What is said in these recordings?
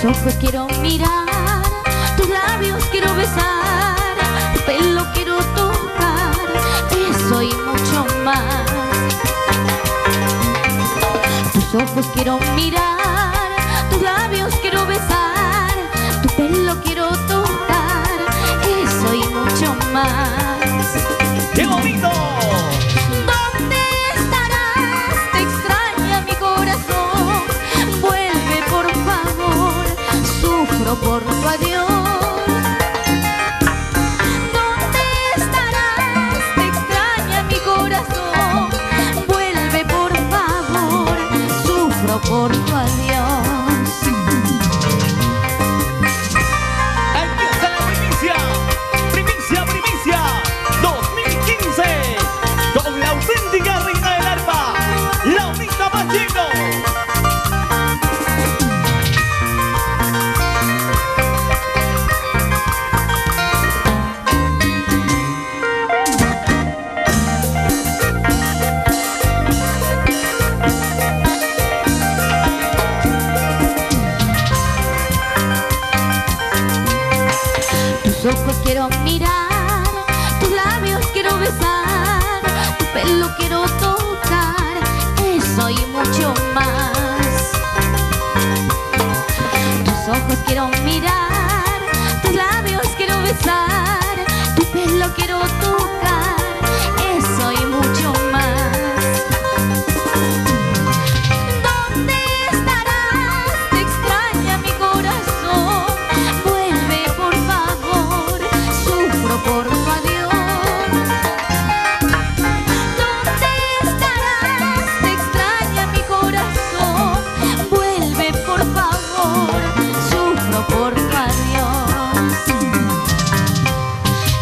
Tus ojos quiero mirar, tus labios quiero besar, tu pelo quiero tocar, eso y mucho más. Tus ojos quiero mirar, tus labios quiero besar, tu pelo quiero tocar, eso y mucho más. ¡Qué bonito! ¿Dónde estarás? Te extraña mi corazón. Vuelve por favor, sufro por tu adiós. ¿Dónde estarás? Te extraña mi corazón. Vuelve por favor, sufro por tu adiós. Aquí está la primicia, primicia, primicia 2015, con la auténtica reina del arpa, Laurita Pacheco. Tus ojos quiero mirar, tus labios quiero besar, tu pelo quiero tocar, eso y mucho más. Tus ojos quiero mirar, tus labios quiero besar, tu pelo quiero tocar, eso y mucho más. ¿Dónde estarás? Te extraña mi corazón. Vuelve por favor, sufro por tu adiós. ¿Dónde estarás? Te extraña mi corazón. Vuelve por favor, sufro por tu adiós.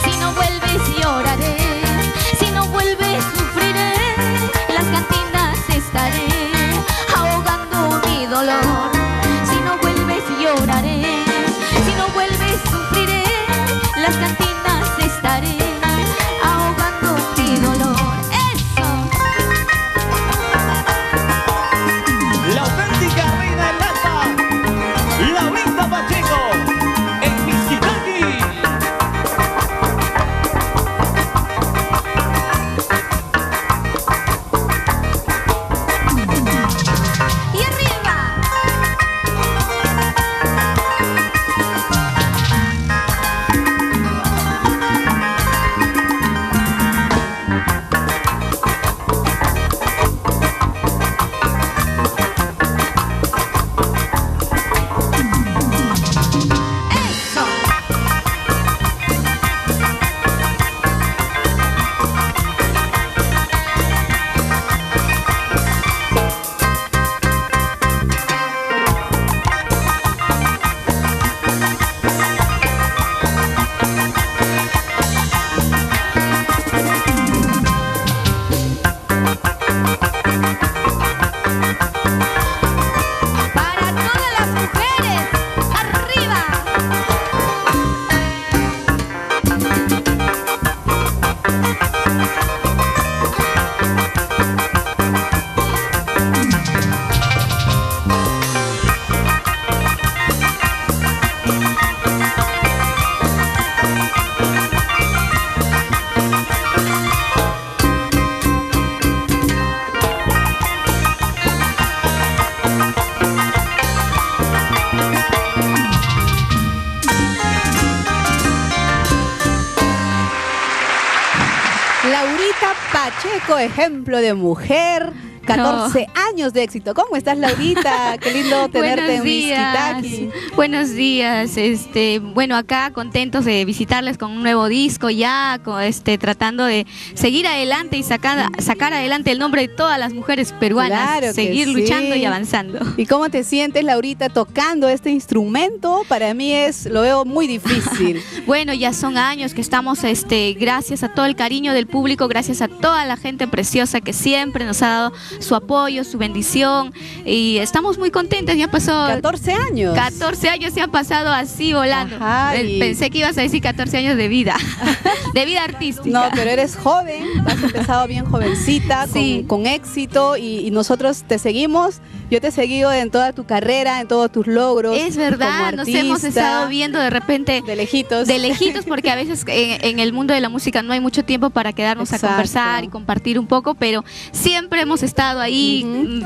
Si no vuelves lloraré, si no vuelves sufriré, en las cantinas estaré ahogando mi dolor. Si no vuelves lloraré, si no vuelves sufriré, en las cantinas estaré ahogando mi dolor. ¡Eso! La auténtica reina del arpa, Laurita Pacheco, en Visitaki. ¡Y arriba! ¡Eso! Para todas las mujeres, arriba. Laurita Pacheco, ejemplo de mujer, 14 años de éxito. ¿Cómo estás, Laurita? Qué lindo tenerte en Visitaki. Buenos días, bueno, acá contentos de visitarles con un nuevo disco ya, tratando de seguir adelante y sacar adelante el nombre de todas las mujeres peruanas, Claro que seguir sí. luchando y avanzando. ¿Y cómo te sientes, Laurita, tocando este instrumento? Para mí lo veo muy difícil. Bueno, ya son años que estamos, gracias a todo el cariño del público, gracias a toda la gente preciosa que siempre nos ha dado su apoyo, su bendición y estamos muy contentas. Ya pasó 14 años. 14 años se han pasado así volando. Ajá, Pensé que ibas a decir 14 años de vida, de vida artística. No, pero eres joven, has empezado bien jovencita, Sí. con éxito y nosotros te seguimos. Yo te he seguido en toda tu carrera, en todos tus logros. Es verdad, como nos hemos artista, estado viendo de repente de lejitos. de lejitos, porque a veces en el mundo de la música no hay mucho tiempo para quedarnos Exacto. a conversar y compartir un poco, pero siempre hemos estado ahí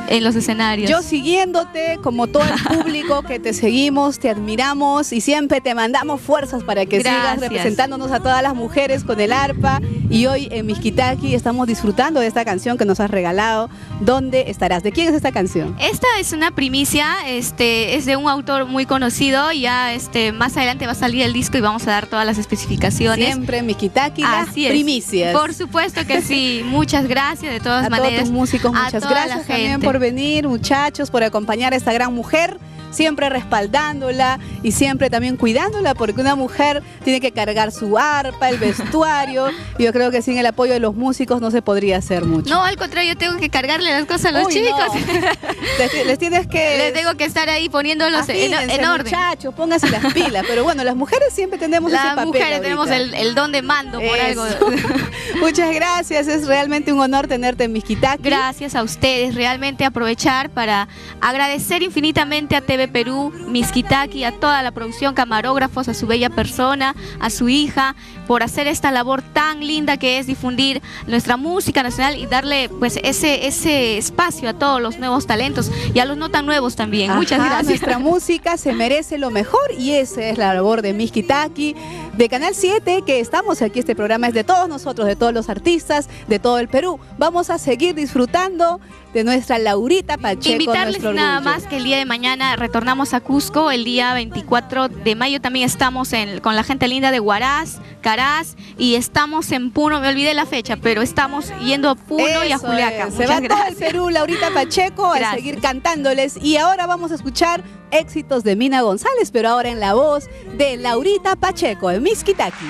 en los escenarios. Yo siguiéndote, como todo el público que te seguimos, te admiramos y siempre te mandamos fuerzas para que sigas Gracias. representándonos a todas las mujeres con el arpa. Y hoy en Miskitaki estamos disfrutando de esta canción que nos has regalado. ¿Dónde estarás? ¿De quién es esta canción? Esta es una primicia, es de un autor muy conocido, ya más adelante va a salir el disco y vamos a dar todas las especificaciones. Siempre en Miskitaki, las Así es. primicias. Por supuesto que sí, muchas gracias de todas A maneras. todos tus músicos, a muchas toda la gracias también gente. por venir, muchachos, por acompañar a esta gran mujer, siempre respaldándola y siempre también cuidándola, porque una mujer tiene que cargar su arpa, el vestuario. Y yo creo que sin el apoyo de los músicos no se podría hacer mucho. No, al contrario, yo tengo que cargarle las cosas a los Uy, chicos. no. Les tienes que... Les tengo que estar ahí poniéndolos afínense, en orden. muchachos, pónganse las pilas. Pero bueno, las mujeres siempre tenemos ese Las papel mujeres ahorita. tenemos el don de mando por Eso. algo. Muchas gracias, es realmente un honor tenerte en Miskitaki. Gracias a ustedes, realmente aprovechar para agradecer infinitamente a TV Perú, Miskitaki, a toda la producción, camarógrafos, a su bella persona, a su hija, por hacer esta labor tan linda que es difundir nuestra música nacional y darle pues ese espacio a todos los nuevos talentos y a los no tan nuevos también. Muchas Ajá, gracias. Nuestra música se merece lo mejor y esa es la labor de Miskitaki, de Canal 7, que estamos aquí. Este programa es de todos nosotros, de todos los artistas, de todo el Perú. Vamos a seguir disfrutando de nuestra Laurita Pacheco. Invitarles nuestro nada orgullo. más que el día de mañana retornamos a Cusco, el día 24 de mayo también estamos con la gente linda de Huaraz, Caraz y estamos en Puno, me olvidé la fecha, pero estamos yendo a Puno y a Eso Juliaca. es. Se Muchas va todo el gracias. Perú, Laurita Pacheco, a Gracias. seguir cantándoles. Y ahora vamos a escuchar éxitos de Mina González, pero ahora en la voz de Laurita Pacheco en Miskitaki.